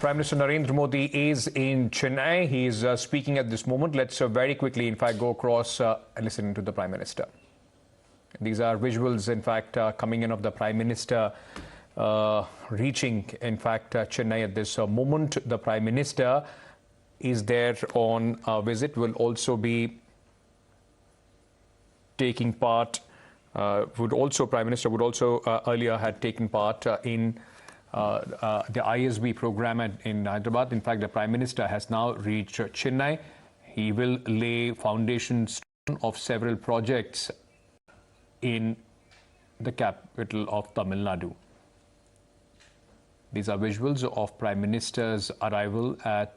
Prime Minister Narendra Modi is in Chennai. He is speaking at this moment. Let's very quickly, in fact, go across and listen to the Prime Minister. These are visuals, in fact, coming in of the Prime Minister reaching, in fact, Chennai at this moment. The Prime Minister is there on a visit, will also be taking part, Prime Minister would also earlier had taken part in the ISB program in Hyderabad. In fact, the Prime Minister has now reached Chennai. He will lay foundation stone of several projects in the capital of Tamil Nadu. These are visuals of Prime Minister's arrival at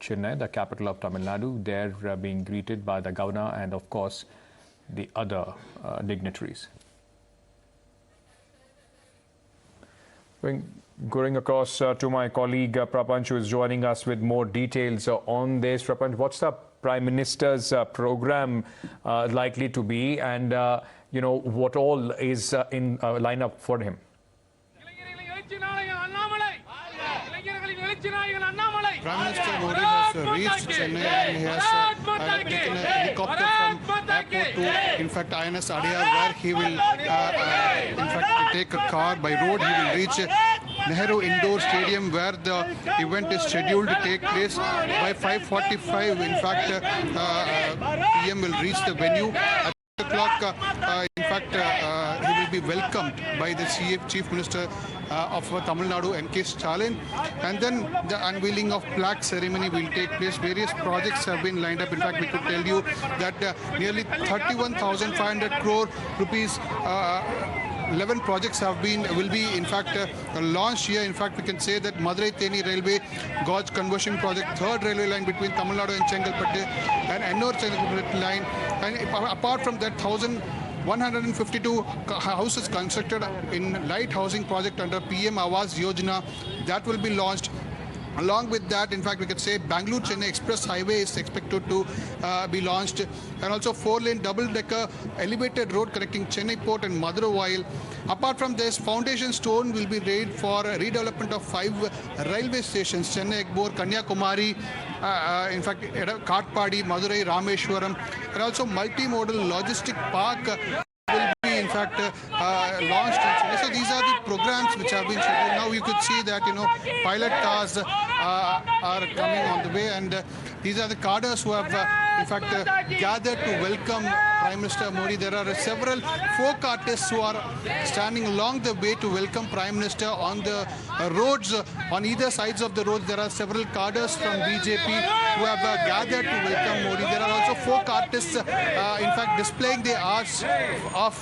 Chennai, the capital of Tamil Nadu. They're being greeted by the governor and, of course, the other dignitaries. Going across to my colleague Prapanch, who is joining us with more details on this. Prapanch, what's the Prime Minister's program likely to be, and what all is in lineup for him? Prime Minister Modi has reached Chennai and he has taken a helicopter from airport to, in fact, INS Adiyar, where he will, in fact, take a car by road. He will reach Nehru Indoor Stadium, where the event is scheduled to take place by 5:45. In fact, PM will reach the venue at 8 o'clock. In fact, he will be welcomed by the Chief Minister of Tamil Nadu, Stalin, and then the unveiling of plaque ceremony will take place. Various projects have been lined up. In fact, we could tell you that nearly 31,500 crore rupees 11 projects will be in fact launched here. In fact, we can say that Madurai-Theni railway gauge conversion project, third railway line between Tamil Nadu and Chengalpattu, and Ennore Chengalpattu line, and apart from that, 1,152 houses constructed in light housing project under PM Awas Yojana that will be launched. Along with that, in fact, we could say Bangalore-Chennai Express Highway is expected to be launched, and also 4-lane double-decker elevated road connecting Chennai Port and Madurai. Apart from this, foundation stone will be laid for redevelopment of 5 railway stations: Chennai, Egbur, Kanyakumari, in fact, Katpadi, Madurai, Rameshwaram, and also multimodal logistic park will be in fact launched. So these are the programs which have been scheduled. Now you could see that pilot cars are coming on the way, and these are the cadres who have in fact gathered to welcome Prime Minister Modi. There are several folk artists who are standing along the way to welcome Prime Minister on the roads. On either sides of the roads, there are several cadres from BJP who have gathered to welcome Modi. There are also folk artists in fact displaying the arts of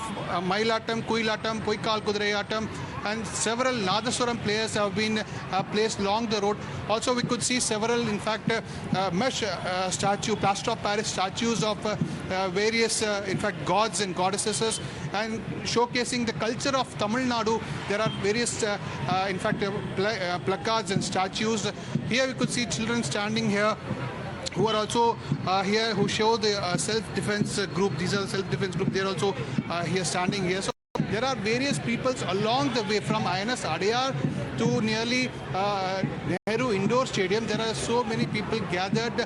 Mailatam, Kuilatam, Poikal Kudurayatam, and several Nadaswaram players have been placed along the road. Also, we could see several, in fact, mesh statue, plaster of Paris statues of various, in fact, gods and goddesses, and showcasing the culture of Tamil Nadu. There are various, in fact, placards and statues. Here we could see children standing here who are also here, who show the self-defense group. These are the self-defense group. They are also here standing here. So there are various peoples along the way from INS Adiyar to nearly Nehru Indoor Stadium. There are so many people gathered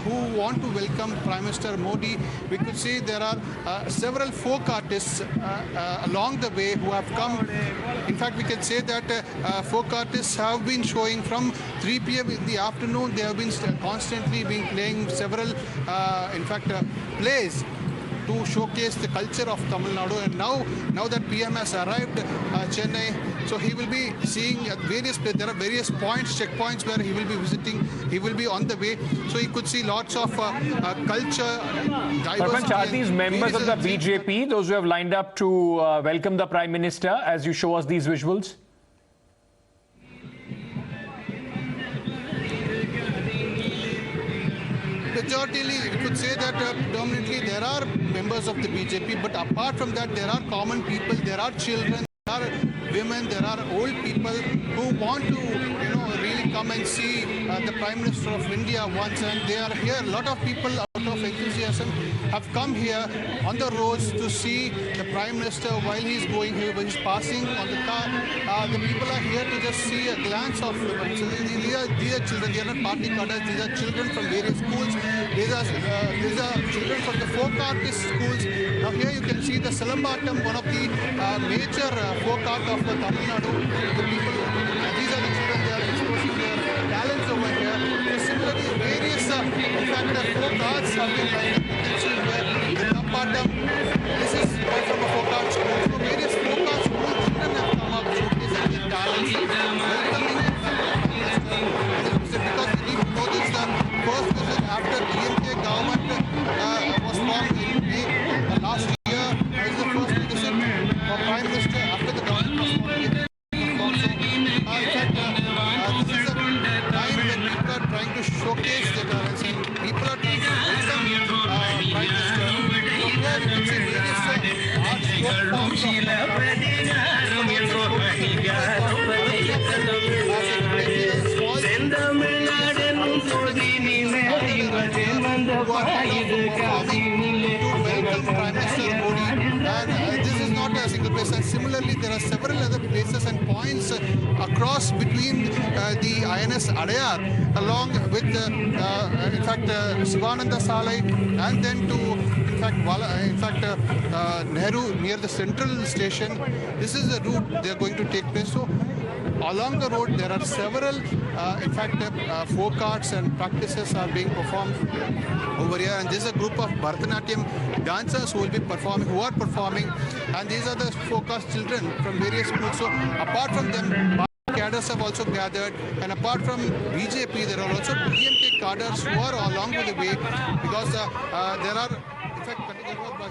who want to welcome Prime Minister Modi. We could see there are several folk artists along the way who have come. In fact, we can say that folk artists have been showing from 3 p.m. in the afternoon. They have been constantly playing several, in fact, plays to showcase the culture of Tamil Nadu. And now that PM has arrived Chennai, so he will be seeing at various places. There are various points, checkpoints where he will be visiting. He will be on the way, so he could see lots of culture, diversity. Are these members of the BJP, those who have lined up to welcome the Prime Minister, as you show us these visuals? Majority, we could say that predominantly there are members of the BJP, but apart from that, there are common people, there are children, there are women, there are old people who want to, really come and see the Prime Minister of India once, and they are here. A lot of people out of enthusiasm have come here on the roads to see the Prime Minister while he's going here, when he's passing on the car. The people are here to just see a glance of him. So these are children, they are not party cadres, these are children from various schools. These are children from the folk artist schools. Now here you can see the Salambatam, one of the major folk art of the Tamil Nadu. The people, these are the children, they are exposing their talents over here. So similarly, various in fact, folk arts have been lined up. You can see here the Salambatam. This is from a folk art school. So various folk art school children have come up showcasing their talents, welcoming because we need to know this the first visit after DMK government was formed in May last year. This is the first visit for Prime Minister after the government was formed. So, in fact, this is a time when people are trying to showcase their talents and people are trying to welcome Prime Minister. So here you can see various arts forms Prime Minister Modi, and this is not a single place. And similarly, there are several other places and points across between the INS Adayar, along with, in fact, Sivananda Salai, and then to, in fact, Nehru near the Central station. This is the route they are going to take place. So, along the road, there are several, in fact, folk arts and practices are being performed over here. And this is a group of Bharatanatyam dancers who are performing. And these are the folk arts children from various schools. So apart from them, cadres have also gathered. And apart from BJP, there are also DMK cadres who are along with the way, because there are, in fact,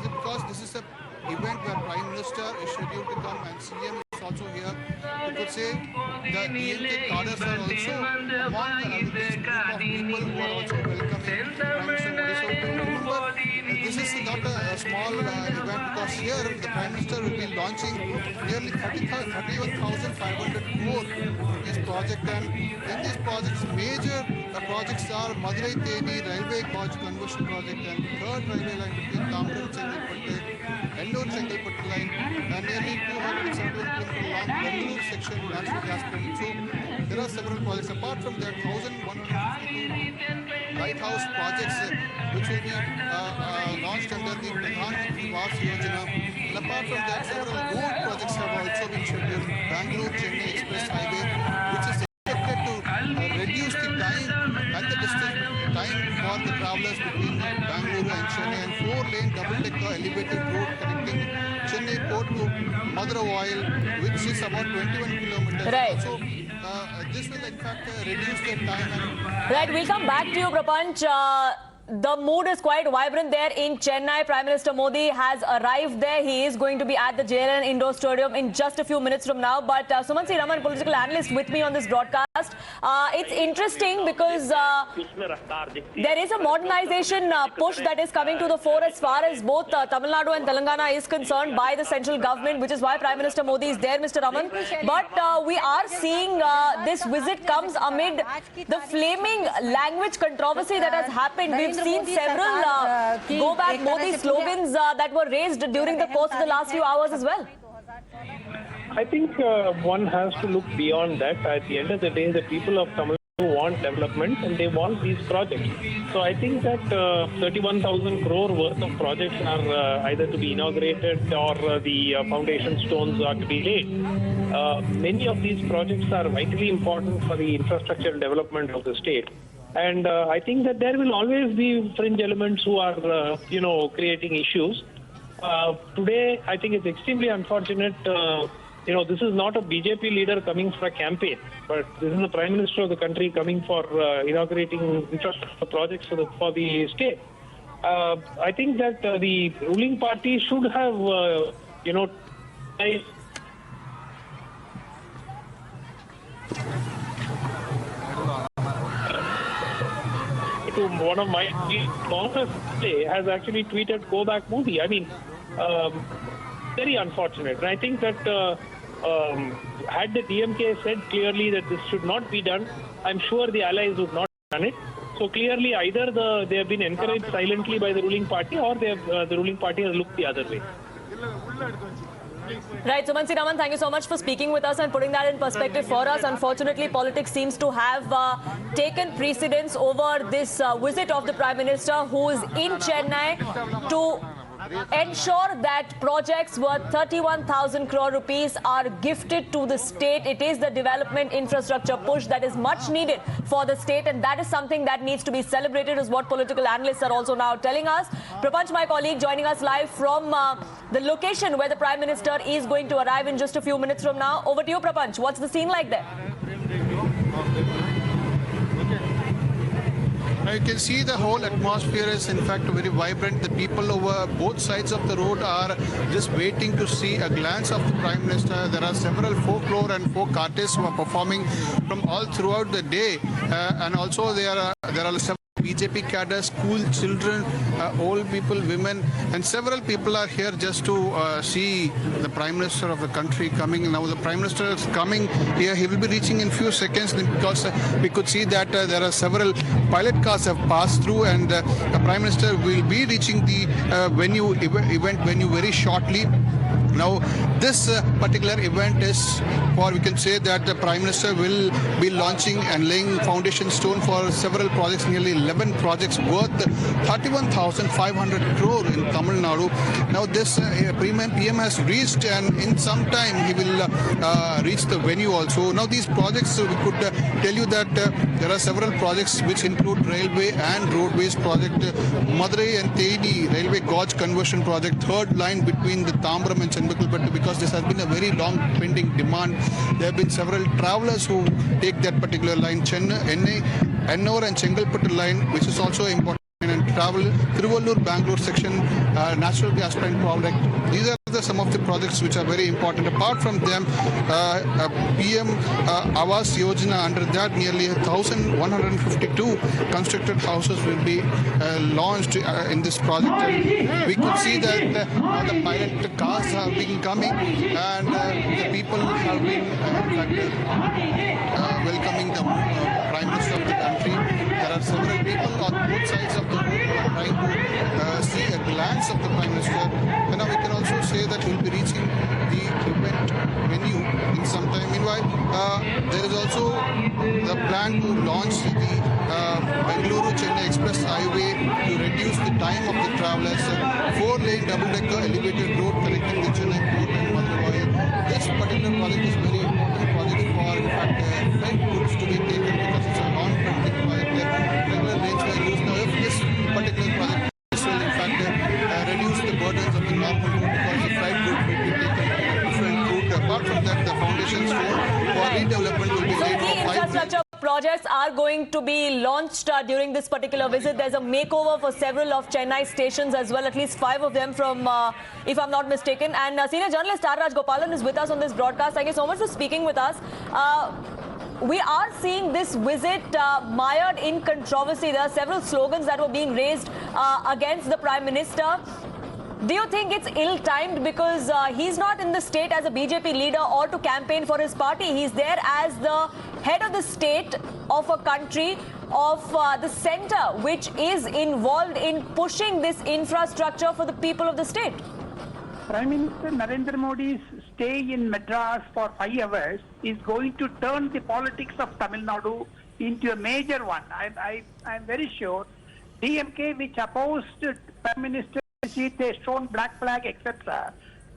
because this is an event where Prime Minister is scheduled to come and CM is also here. You could say the DMK cadres are also among this group of people who are also welcoming Prime Minister Modi. So remember, this is not a small event, because here the Prime Minister will be launching nearly 31,500 crore rupees project, and in these projects, major projects are Madurai-Theni railway gauge conversion project and third railway line between Tamil Nadu line, and nearly 271 km long Bengaluru section natural gas plant. So there are several projects. Apart from that, 1,152 lighthouse projects which will be launched under the Pradhan Mantri Awas Yojana. And apart from that, several road projects have also been scheduled. Bangalore-Chennai Express Highway, which is expected to reduce the time and the distance time for the travellers between Bangalore and Chennai, and 4-lane double-decker elevated road connecting Chennai port to Madurai, which is about 21 kilometers. Right. So this will in fact reduce the time. Right, we'll come back to you, Prapanch. The mood is quite vibrant there in Chennai. Prime Minister Modi has arrived there. He is going to be at the RN Indoor Stadium in just a few minutes from now. But Suman C. Raman, political analyst, with me on this broadcast. It's interesting because there is a modernization push that is coming to the fore as far as both Tamil Nadu and Telangana is concerned by the central government, which is why Prime Minister Modi is there, Mr. Raman. But we are seeing this visit comes amid the flaming language controversy that has happened. We've seen several go back Modi slogans that were raised during the course of the last few hours as well. I think one has to look beyond that. At the end of the day, the people of Tamil Nadu want development and they want these projects. So I think that 31,000 crore worth of projects are either to be inaugurated or the foundation stones are to be laid. Many of these projects are vitally important for the infrastructure development of the state. And I think that there will always be fringe elements who are, creating issues. Today, I think it's extremely unfortunate. This is not a BJP leader coming for a campaign, but this is the Prime Minister of the country coming for inaugurating infrastructure projects for the state. I think that the ruling party should have, to one of my Congress has actually tweeted, "Go back Modi." I mean, very unfortunate. And I think that had the DMK said clearly that this should not be done, I'm sure the allies would not have done it. So clearly, either they have been encouraged silently by the ruling party, or the ruling party has looked the other way. Right, Suman Raman, thank you so much for speaking with us and putting that in perspective for us. Unfortunately, politics seems to have taken precedence over this visit of the Prime Minister, who is in Chennai to ensure that projects worth 31,000 crore rupees are gifted to the state. It is the development infrastructure push that is much needed for the state, and that is something that needs to be celebrated, is what political analysts are also now telling us. Prapanch, my colleague, joining us live from the location where the Prime Minister is going to arrive in just a few minutes from now. Over to you, Prapanch. What's the scene like there? Now you can see the whole atmosphere is in fact very vibrant. The people over both sides of the road are just waiting to see a glance of the Prime Minister. There are several folklore and folk artists who are performing from all throughout the day, and also there are several BJP cadres, school children, old people, women, and several people are here just to see the Prime Minister of the country coming. Now the Prime Minister is coming here. He will be reaching in few seconds, because we could see that there are several pilot cars have passed through, and the Prime Minister will be reaching the event venue very shortly. Now, this particular event is for, we can say that the Prime Minister will be launching and laying foundation stone for several projects, nearly 11 projects worth 31,500 crore in Tamil Nadu. Now, this PM has reached, and in some time he will reach the venue also. Now, these projects, we could tell you that there are several projects which include railway and roadways project, Madurai-Theni railway gauge conversion project, third line between the Tambaram and but because this has been a very long pending demand, there have been several travelers who take that particular line, Chennai, Ennore and Chengalpattu line, which is also important, and travel Tiruvallur-Bangalore section, natural gas plant project. These are some of the projects which are very important. Apart from them, PM Awas Yojana, under that nearly 1,152 constructed houses will be launched in this project. And we could see that the pilot cars have been coming, and the people have been welcoming the Prime Minister of the country. There are several people on both sides of the road who are trying to see a glance of the Prime Minister. And now we can also say that he will be reaching the event venue in some time. Meanwhile, there is also the plan to launch the Bengaluru-Chennai Express Highway to reduce the time of the travelers. 4-lane double-decker elevated road connecting the Chennai port and Madurai. This particular project is very important project for, in fact, freight goods to be taken, because it's a long-pending project. Regular lanes were used. Now, if this particular project will in fact reduce the burdens of the normal route, because the freight goods will be taken different route. Apart from that, the foundation stone for redevelopment will be laid for 5 infrastructure projects are going to be launched during this particular visit. There's a makeover for several of Chennai stations as well, at least 5 of them from, if I'm not mistaken. And senior journalist R. Raj Gopalan is with us on this broadcast. Thank you so much for speaking with us. We are seeing this visit mired in controversy. There are several slogans that were being raised against the Prime Minister. Do you think it's ill-timed, because he's not in the state as a BJP leader or to campaign for his party? He's there as the head of the state of a country, of the center, which is involved in pushing this infrastructure for the people of the state. Prime Minister Narendra Modi's stay in Madras for 5 hours is going to turn the politics of Tamil Nadu into a major one. I'm very sure DMK, which opposed Prime Minister, they've shown black flag, etc.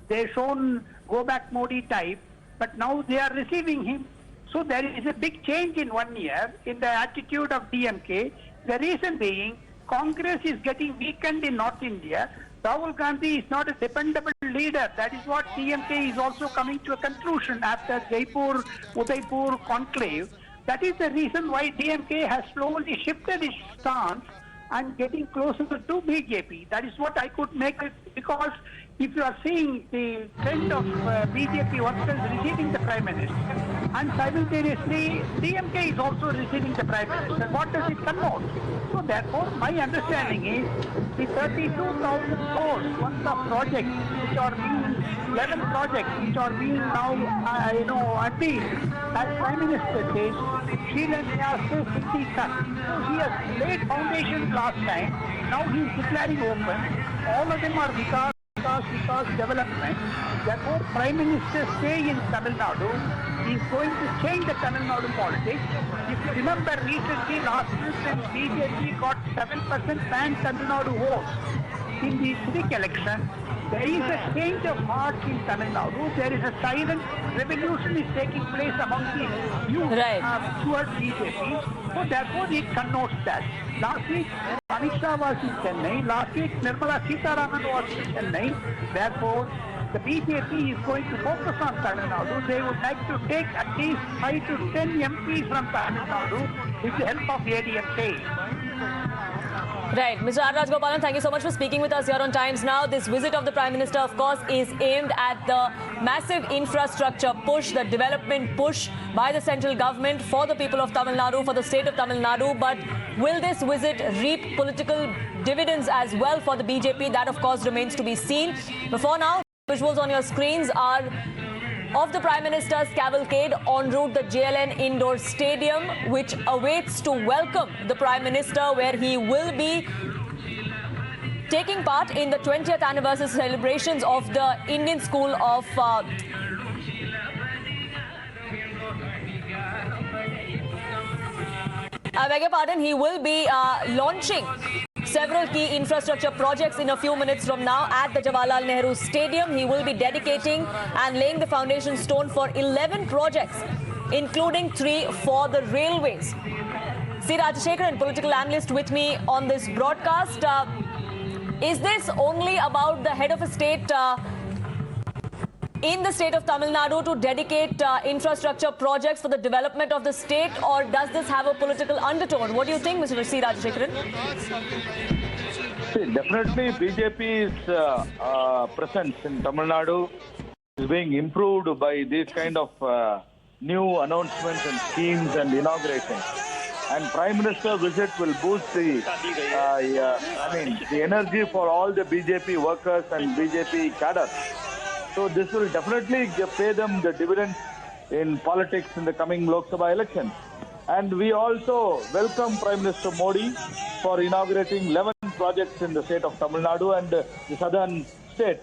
They've shown go back Modi type, but now they are receiving him. So there is a big change in 1 year in the attitude of DMK. The reason being, Congress is getting weakened in North India. Rahul Gandhi is not a dependable leader. That is what DMK is also coming to a conclusion after Jaipur, Udaipur conclave. That is the reason why DMK has slowly shifted its stance and getting closer to BJP. That is what I could make it, because if you are seeing the trend of BJP workers receiving the Prime Minister, and simultaneously DMK is also receiving the Prime Minister, what does it connote? So therefore, my understanding is the 32,000 crores worth of projects which are being 11 projects which are being now, appealed. As Prime Minister says, Sri Lanka says 50 tons. So he has laid foundations last time. Now he is declaring open. All of them are because development. Therefore, Prime Minister stay in Tamil Nadu. He is going to change the Tamil Nadu politics. If you remember recently, last time BJP got 7% pan-Tamil Nadu votes in the civic election. There is a change of heart in Tamil Nadu. There is a silent revolution is taking place among the youth towards BJP. So therefore it connotes that. Last week, Amit Shah was in Chennai. Last week, Nirmala Sitharaman was in Chennai. Therefore, the BJP is going to focus on Tamil Nadu. They would like to take at least 5 to 10 MPs from Tamil Nadu with the help of ADMK. Right. Mr. R. Rajgopalan, thank you so much for speaking with us here on Times Now. This visit of the Prime Minister, of course, is aimed at the massive infrastructure push, the development push by the central government for the people of Tamil Nadu, for the state of Tamil Nadu. But will this visit reap political dividends as well for the BJP? That, of course, remains to be seen. Before now, visuals on your screens are of the Prime Minister's cavalcade en route the JLN Indoor Stadium, which awaits to welcome the Prime Minister, where he will be taking part in the 20th anniversary celebrations of the Indian School of I beg your pardon, he will be launching several key infrastructure projects in a few minutes from now at the Jawaharlal Nehru Stadium. He will be dedicating and laying the foundation stone for 11 projects, including 3 for the railways. C. Rajashekharan, political analyst, with me on this broadcast. Is this only about the head of a state in the state of Tamil Nadu to dedicate infrastructure projects for the development of the state, or does this have a political undertone? What do you think, Mr. C. Rajashekharan? See, definitely BJP's presence in Tamil Nadu is being improved by these kind of new announcements and schemes and inaugurations. And Prime Minister visit will boost the energy for all the BJP workers and BJP cadres. So this will definitely pay them the dividends in politics in the coming Lok Sabha elections. And we also welcome Prime Minister Modi for inaugurating 11 projects in the state of Tamil Nadu and the southern states.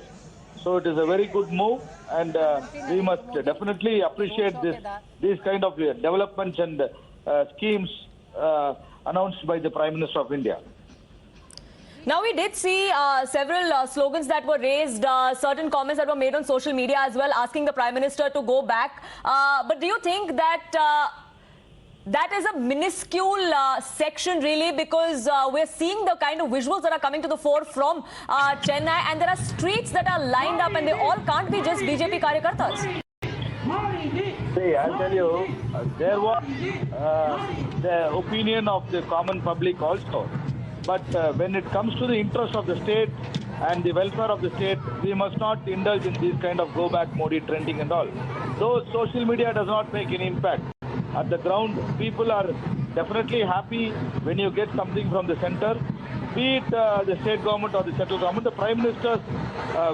So it is a very good move, and we must definitely appreciate these kind of developments and schemes announced by the Prime Minister of India. Now, we did see several slogans that were raised, certain comments that were made on social media as well, asking the Prime Minister to go back. But do you think that that is a minuscule section really, because we're seeing the kind of visuals that are coming to the fore from Chennai, and there are streets that are lined up and they all can't be just BJP Karyakartas? See, I'll tell you, there was the opinion of the common public also. But when it comes to the interest of the state and the welfare of the state, we must not indulge in these kind of go back Modi trending and all. Though social media does not make any impact. At the ground, people are definitely happy when you get something from the center, be it the state government or the central government. The Prime Minister's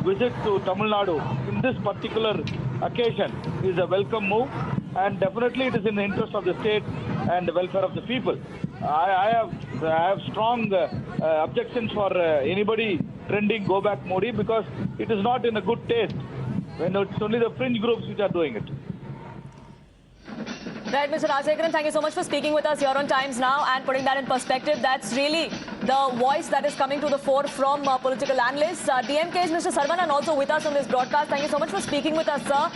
visit to Tamil Nadu in this particular occasion is a welcome move, and definitely it is in the interest of the state and the welfare of the people. I have strong objections for anybody trending go back Modi, because it is not in a good taste when it's only the fringe groups which are doing it. Right, Mr. Rajashekharan, thank you so much for speaking with us here on Times Now and putting that in perspective. That's really the voice that is coming to the fore from political analysts. DMK's Mr. Sarvanan also with us on this broadcast. Thank you so much for speaking with us, sir.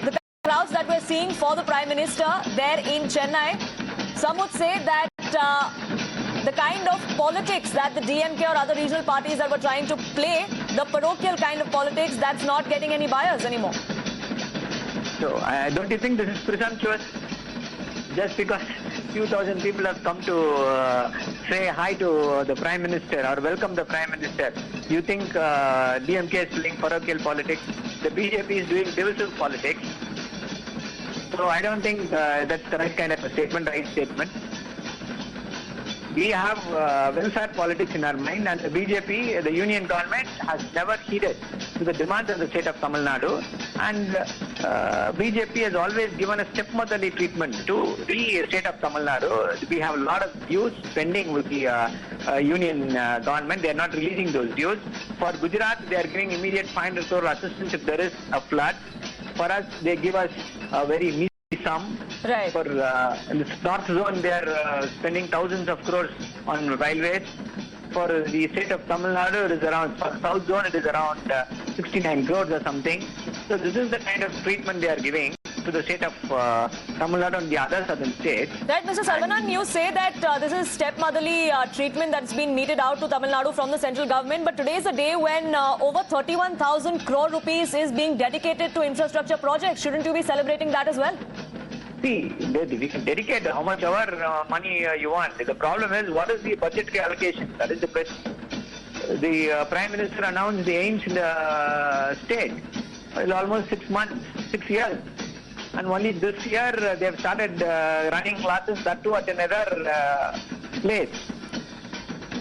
The crowds that we're seeing for the Prime Minister there in Chennai, some would say that the kind of politics that the DMK or other regional parties that were trying to play, the parochial kind of politics, that's not getting any buyers anymore. So, don't you think this is presumptuous? Just because few thousand people have come to say hi to the Prime Minister or welcome the Prime Minister, you think DMK is playing parochial politics? The BJP is doing divisive politics. So I don't think that's the right kind of a statement, right statement. We have welfare politics in our mind, and the BJP, the union government, has never heeded to the demands of the state of Tamil Nadu. And BJP has always given a stepmotherly treatment to the state of Tamil Nadu. We have a lot of dues pending with the union government. They are not releasing those dues. For Gujarat, they are giving immediate 500 crore assistance if there is a flood. For us, they give us a very measly sum. Right. For in the north zone, they are spending thousands of crores on railways. For the state of Tamil Nadu, it is around, for south zone, it is around 69 crores or something. So this is the kind of treatment they are giving to the state of Tamil Nadu and the other southern states. Right, Mr. Saravanan, you say that this is stepmotherly treatment that's been meted out to Tamil Nadu from the central government, but today is a day when over 31,000 crore rupees is being dedicated to infrastructure projects. Shouldn't you be celebrating that as well? See, we can dedicate how much our money you want. The problem is, what is the budgetary allocation? That is the question. The Prime Minister announced the aims in the state. It's almost 6 months, 6 years. And only this year they have started running classes, that too at another place.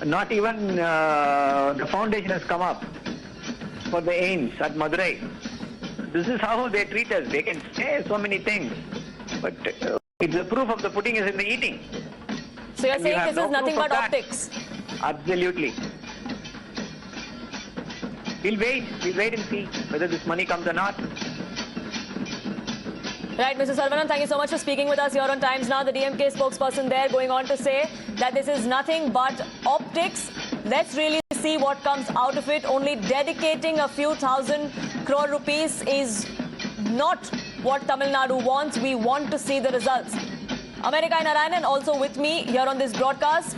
Not even the foundation has come up for the aims at Madurai. This is how they treat us. They can say so many things, but it's the proof of the pudding is in the eating. So you're And saying have this is no nothing proof but of that. optics? Absolutely. We'll wait and see whether this money comes or not. Right, Mr. Saravanan, thank you so much for speaking with us here on Times Now. The DMK spokesperson there going on to say that this is nothing but optics. Let's really see what comes out of it. Only dedicating a few thousand crore rupees is not what Tamil Nadu wants. We want to see the results. America and Narayanan also with me here on this broadcast.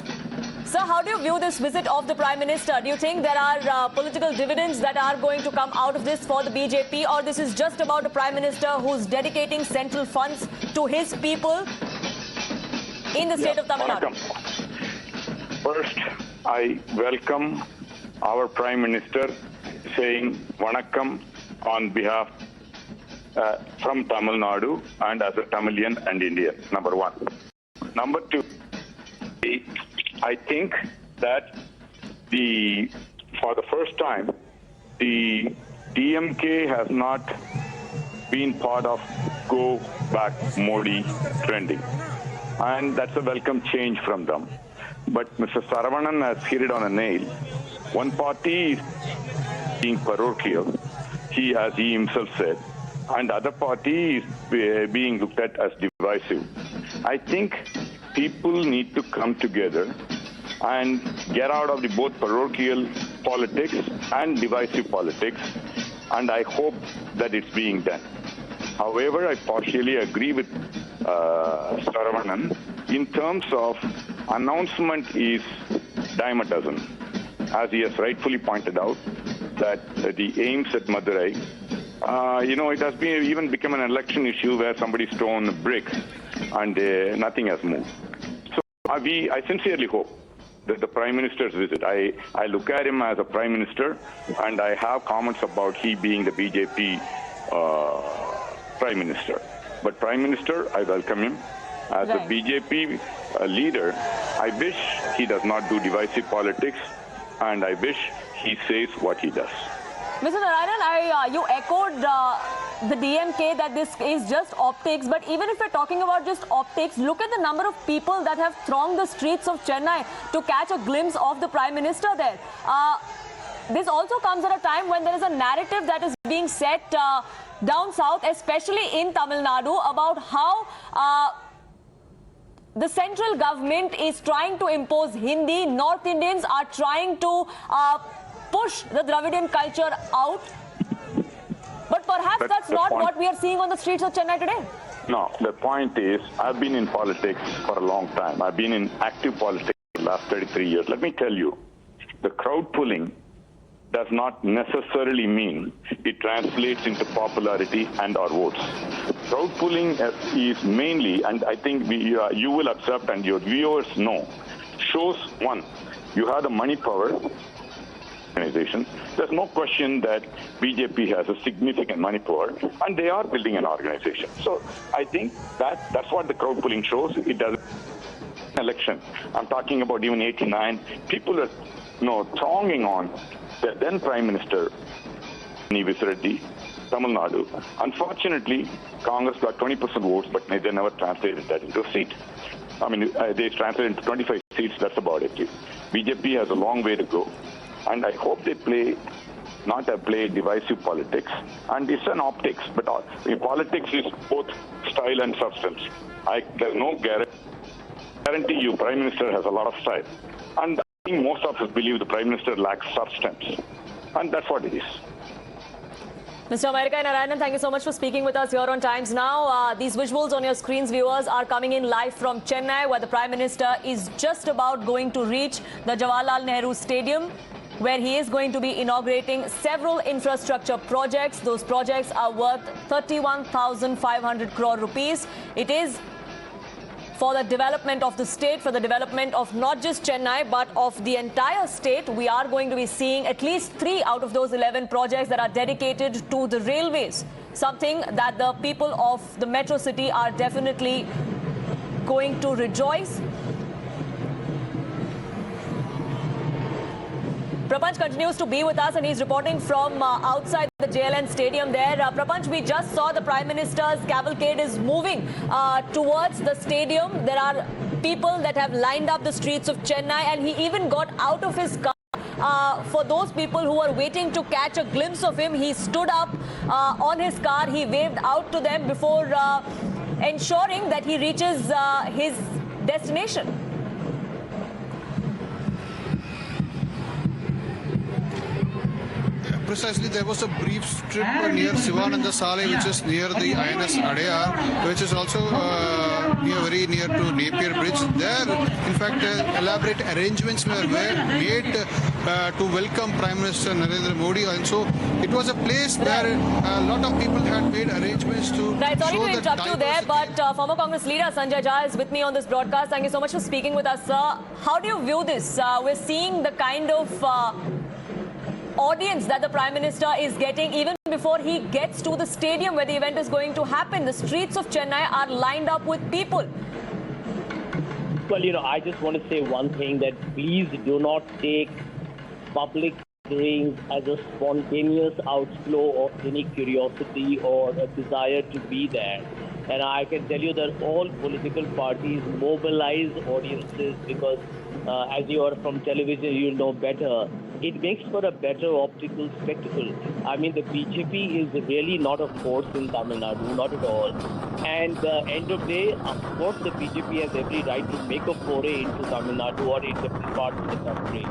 Sir, how do you view this visit of the Prime Minister? Do you think there are political dividends that are going to come out of this for the BJP, or this is just about a Prime Minister who's dedicating central funds to his people in the state of Tamil Nadu? First, I welcome our Prime Minister saying Vanakkam on behalf from Tamil Nadu and as a Tamilian and Indian, number one. Number two, I think that for the first time, the DMK has not been part of Go Back Modi trending. And that's a welcome change from them. But Mr. Saravanan has hit it on a nail. One party is being parochial, as he himself said, and the other party is being looked at as divisive. I think people need to come together and get out of the both parochial politics and divisive politics, and I hope that it's being done. However, I partially agree with Saravanan in terms of announcement is dime a dozen. As he has rightfully pointed out, that the aims at Madurai, it has even become an election issue where somebody's thrown bricks and nothing has moved. So I sincerely hope that the Prime Minister's visit, I look at him as a Prime Minister, and I have comments about he being the BJP Prime Minister. But Prime Minister, I welcome him. As a BJP leader, I wish he does not do divisive politics, and I wish he says what he does. Mr. Narayanan, you echoed the DMK that this is just optics, but even if we're talking about just optics, look at the number of people that have thronged the streets of Chennai to catch a glimpse of the Prime Minister there. This also comes at a time when there is a narrative that is being set down south, especially in Tamil Nadu, about how the central government is trying to impose Hindi. North Indians are trying to push the Dravidian culture out. But perhaps that's not what we are seeing on the streets of Chennai today. No, the point is, I've been in politics for a long time. I've been in active politics for the last 33 years. Let me tell you, the crowd pulling does not necessarily mean it translates into popularity and or votes. Crowd pulling is mainly, and I think you will accept and your viewers know, shows one, you have the money power organization. There's no question that BJP has a significant money power, and they are building an organization. So I think that's what the crowd pulling shows. It doesn't. election. I'm talking about even 89. People are, thronging on the then Prime Minister, Reddy, Tamil Nadu. Unfortunately, Congress got 20% votes, but they never translated that into a seat. I mean, they translated into 25 seats, that's about it. BJP has a long way to go. And I hope they not play divisive politics. And it's an optics, but politics is both style and substance. There's no guarantee you Prime Minister has a lot of style. And I think most of us believe the Prime Minister lacks substance. And that's what it is. Mr. America and Narayanan, thank you so much for speaking with us here on Times Now. These visuals on your screens, viewers, are coming in live from Chennai, where the Prime Minister is just about going to reach the Jawaharlal Nehru Stadium, where he is going to be inaugurating several infrastructure projects. Those projects are worth 31,500 crore rupees. It is for the development of the state, for the development of not just Chennai, but of the entire state. We are going to be seeing at least 3 out of those 11 projects that are dedicated to the railways, something that the people of the metro city are definitely going to rejoice. Prapanch continues to be with us, and he's reporting from outside the JLN Stadium there. Prapanch, we just saw the Prime Minister's cavalcade is moving towards the stadium. There are people that have lined up the streets of Chennai, and he even got out of his car. For those people who were waiting to catch a glimpse of him, he stood up on his car. He waved out to them before ensuring that he reaches his destination. Precisely, there was a brief strip near Sivananda Saleh, which is near the INS Adayar, which is also very near to Napier Bridge. There, in fact, elaborate arrangements were made to welcome Prime Minister Narendra Modi, and so it was a place where a lot of people had made arrangements to Right, sorry show to interrupt you there, but former Congress leader Sanjay Jha is with me on this broadcast. Thank you so much for speaking with us, sir. How do you view this? We're seeing the kind of audience that the Prime Minister is getting even before he gets to the stadium where the event is going to happen. The streets of Chennai are lined up with people. Well, I just want to say one thing, that please do not take public gatherings as a spontaneous outflow of any curiosity or a desire to be there. And I can tell you that all political parties mobilize audiences because, as you are from television, you know better. It makes for a better optical spectacle. I mean, the BJP is really not a force in Tamil Nadu, not at all. And end of day, of course, the BJP has every right to make a foray into Tamil Nadu or in different parts of the country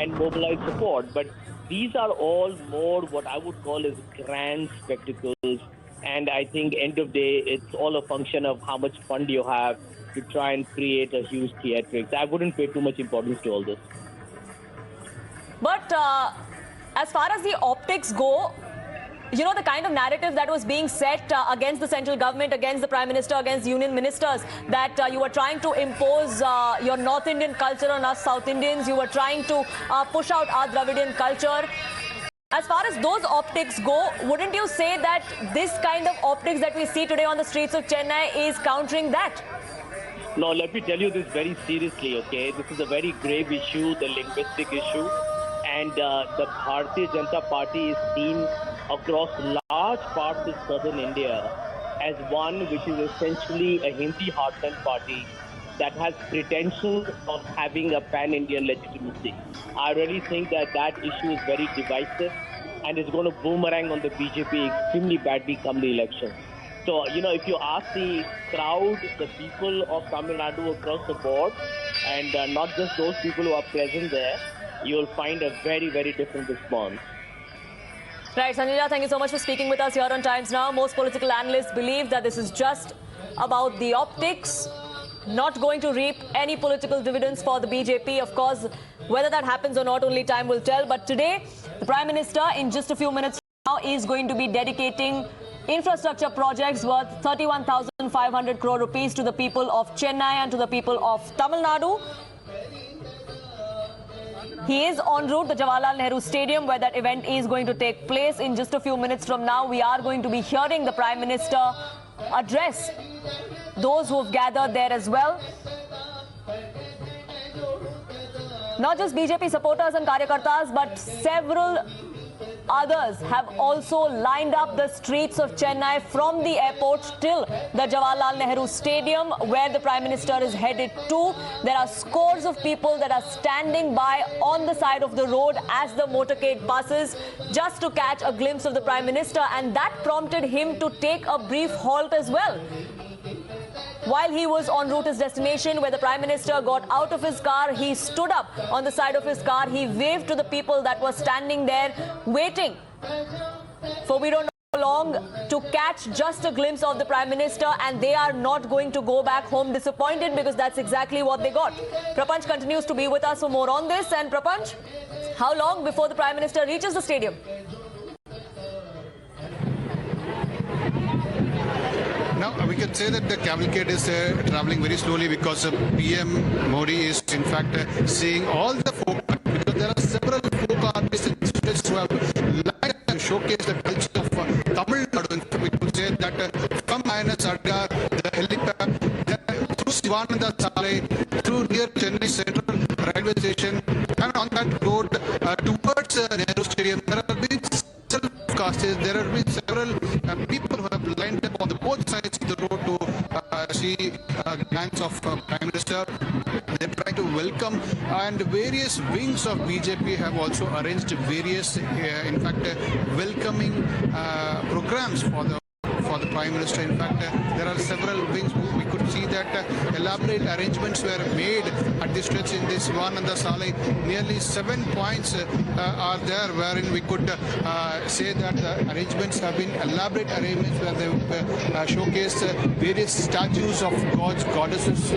and mobilize support. But these are all more what I would call as grand spectacles. And I think end of day, it's all a function of how much fund you have to try and create a huge theatrics. I wouldn't pay too much importance to all this. But as far as the optics go, the kind of narrative that was being set against the central government, against the Prime Minister, against union ministers, that you were trying to impose your North Indian culture on us South Indians, you were trying to push out our Dravidian culture. As far as those optics go, wouldn't you say that this kind of optics that we see today on the streets of Chennai is countering that? No, let me tell you this very seriously, okay? This is a very grave issue, the linguistic issue. And the Bharatiya Janata Party is seen across large parts of southern India as one which is essentially a Hindi heartland party that has pretensions of having a pan-Indian legitimacy. I really think that that issue is very divisive and is going to boomerang on the BJP extremely badly come the election. So, if you ask the crowd, the people of Tamil Nadu across the board, and not just those people who are present there, you'll find a very, very different response. Right, Sanjay Jha, thank you so much for speaking with us here on Times Now. Most political analysts believe that this is just about the optics, not going to reap any political dividends for the BJP. Of course, whether that happens or not, only time will tell. But today, the Prime Minister, in just a few minutes now, is going to be dedicating infrastructure projects worth 31,500 crore rupees to the people of Chennai and to the people of Tamil Nadu. He is en route to the Jawaharlal Nehru Stadium, where that event is going to take place. In just a few minutes from now, we are going to be hearing the Prime Minister address those who have gathered there as well. Not just BJP supporters and karyakartas, but several others have also lined up the streets of Chennai from the airport till the Jawaharlal Nehru Stadium, where the Prime Minister is headed to. There are scores of people that are standing by on the side of the road as the motorcade passes, just to catch a glimpse of the Prime Minister, and that prompted him to take a brief halt as well. While he was en route to his destination, where the Prime Minister got out of his car, he stood up on the side of his car. He waved to the people that were standing there waiting for we don't know how long to catch just a glimpse of the Prime Minister, and they are not going to go back home disappointed, because that's exactly what they got. Prapanch continues to be with us for more on this. And Prapanch, how long before the Prime Minister reaches the stadium? Now, we can say that the cavalcade is traveling very slowly, because PM Modi is in fact seeing all the folk, because there are several folk artists and students who have lined up to showcase the culture of Tamil Nadu. In fact, we could say that from INS Adgar, the helipad, then through Sivananda Sale, through near Chennai Central railway station, and on that road towards Nehru Stadium, there have been there have been several people who have lined up on the both sides of the road to see glance of Prime Minister. They're trying to welcome, and various wings of BJP have also arranged various, in fact, welcoming programs for the Prime Minister. In fact, there are several wings. We could see that elaborate arrangements were made at this stretch in this Sivananda Sale. Nearly 7 points are there wherein we could say that the arrangements have been elaborate arrangements where they showcase various statues of gods, goddesses,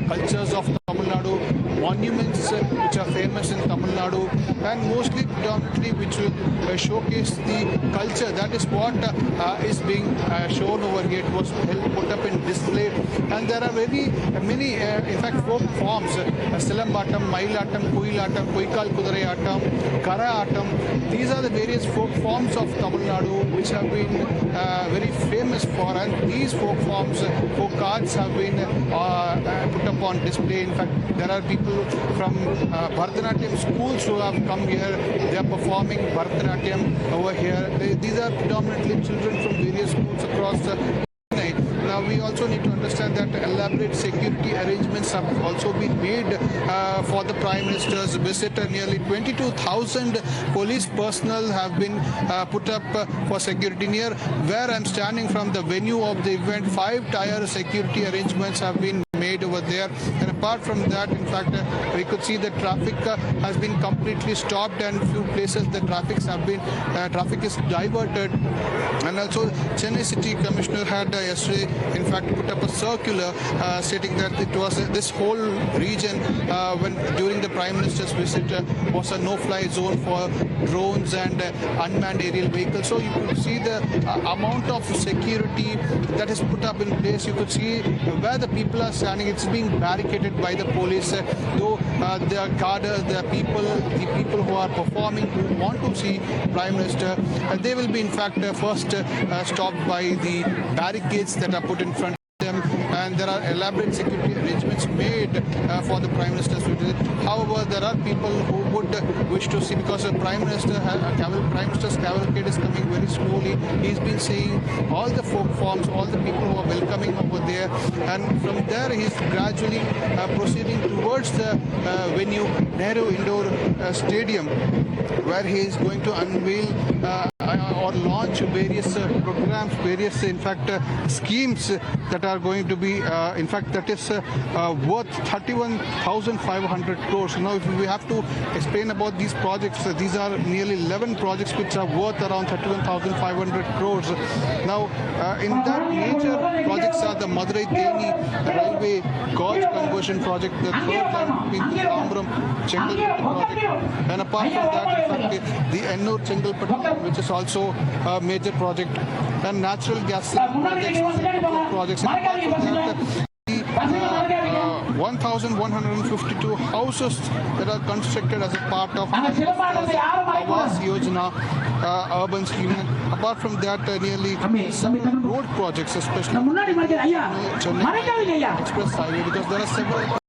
cultures of Tamil Nadu, monuments which are famous in Tamil Nadu, and mostly predominantly which will showcase the culture. That is what is being shown over here. It was put up in display, and there are very many, in fact, folk forms: Silambatam, Mailatam, Kuilatam, Kuikal Kudarayatam, Kara Atam. These are the various folk forms of Tamil Nadu which have been very famous for, and these folk forms, folk arts have been put up on display. In fact, there are people from Bharatanatyam schools who have come here. They are performing Bharatanatyam over here. These are predominantly children from various schools across the Now, we also need to understand that elaborate security arrangements have also been made for the Prime Minister's visit. Nearly 22,000 police personnel have been put up for security. Near where I'm standing from the venue of the event, 5-tier security arrangements have been made over there. And apart from that, in fact, we could see the traffic has been completely stopped, and few places the traffic is diverted. And also, Chennai City Commissioner had yesterday, in fact, put up a circular stating that it was this whole region when during the Prime Minister's visit was a no-fly zone for drones and unmanned aerial vehicles. So you could see the amount of security that is put up in place. You could see where the people are standing. It's being barricaded by the police. Though there are guarders, there are the people who are performing, who want to see Prime Minister, they will be in fact first stopped by the barricades that are put in front of them, and there are elaborate security arrangements made for the Prime Minister's visit. However, there are people who would wish to see, because the Prime Minister's cavalcade is coming very slowly. He's been seeing all the folk forms, all the people who are welcoming over there, and from there he's gradually proceeding towards the venue, Nehru Indoor Stadium, where he is going to unveil or launch various programs, various in fact schemes that are going to be in fact that is worth 31,500 crores. Now, if we have to explain about these projects, these are nearly 11 projects which are worth around 31,500 crores. Now, in that major projects are the Madurai-Theni railway gauge conversion project, the third line between the Chengalpattu project, and apart from that, in fact, the Ennur Chengalpattu, which is also a major project, and natural gas projects. And apart from that, 1,152 houses that are constructed as a part of Awas Yojana urban scheme. Apart from that, nearly 7 road projects, especially Chennai Express Highway, because there are several